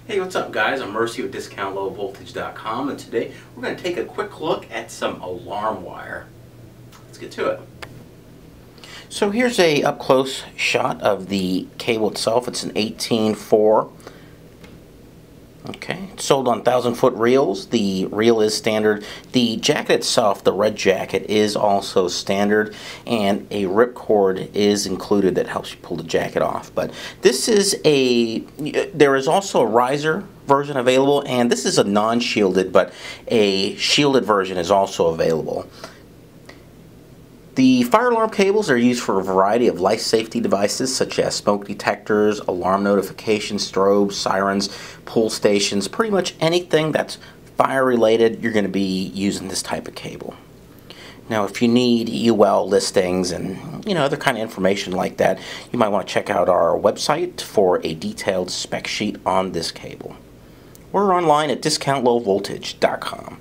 Hey, what's up guys? I'm Mercy with DiscountLowVoltage.com, and today we're going to take a quick look at some alarm wire. Let's get to it. So here's a up-close shot of the cable itself. It's an 18-4. Okay, it's sold on 1,000-foot reels. The reel is standard. The jacket itself, the red jacket, is also standard, and a ripcord is included that helps you pull the jacket off. But this is there is also a riser version available, and this is a non-shielded, but a shielded version is also available. The fire alarm cables are used for a variety of life safety devices such as smoke detectors, alarm notifications, strobes, sirens, pull stations, pretty much anything that's fire related, you're going to be using this type of cable. Now if you need UL listings and other kind of information like that, you might want to check out our website for a detailed spec sheet on this cable. We're online at DiscountLowVoltage.com.